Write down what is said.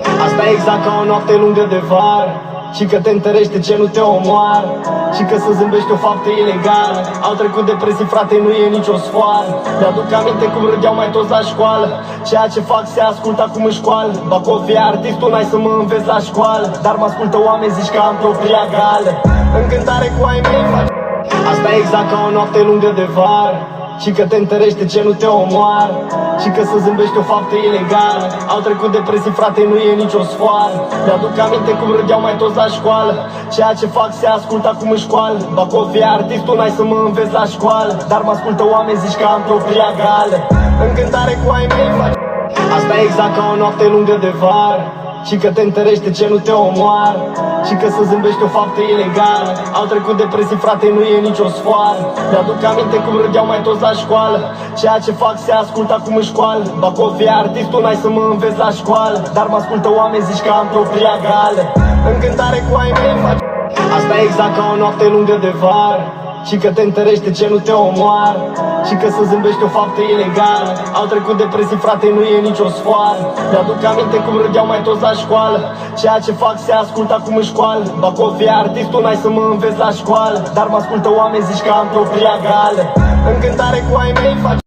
Asta e exact ca o noapte lungă de vară, și că te întărește ce nu te omoară, și că să zâmbești o faptă ilegală. Au trecut depresii, frate, nu e nicio sfoară. Mi-aduc aminte cum râdeau mai toți la școală. Ceea ce fac se ascultă acum în școală. Bacov e artistul, n-ai să mă înveți la școală, dar mă ascultă oameni, zici că am propria gală. În cântare cu ai mei faci. Asta e exact ca o noapte lungă de vară, și că te întărește ce nu te omoară, și că să zâmbești o faptă ilegală. Au trecut depresii, frate, nu e nicio sfoară. Mi-aduc aminte cum râdeau mai toți la școală. Ceea ce fac se ascultă acum în școală. Bacov e artistul, n-ai să mă înveți la școală, dar mă ascultă oameni, zici că am propria gală. În cântare cu ai mei faci. Asta e exact ca o noapte lungă de vară, și că te întărește ce nu te omoară, și că să zâmbești o faptă ilegală. Au trecut depresii, frate, nu e nicio sfoară. Mi-aduc aminte cum râdeau mai toți la școală. Ceea ce fac se ascultă acum în școală. Bacov e artistul, n-ai să mă înveți la școală, dar mă ascultă oameni, zici că am propria gală. În cântare cu ai mei faci. Asta e exact ca o noapte lungă de vară, și că te întărește ce nu te omoară, și că să zâmbești o faptă ilegală. Au trecut depresii, frate, nu e nicio sfoară. Mi-aduc aminte cum râdeau mai toți la școală. Ceea ce fac se ascultă acum în școală. Bacov e artistul, n-ai să mă înveți la școală, dar mă ascultă oameni, zici că am propria gală. În cântare cu ai mei faci.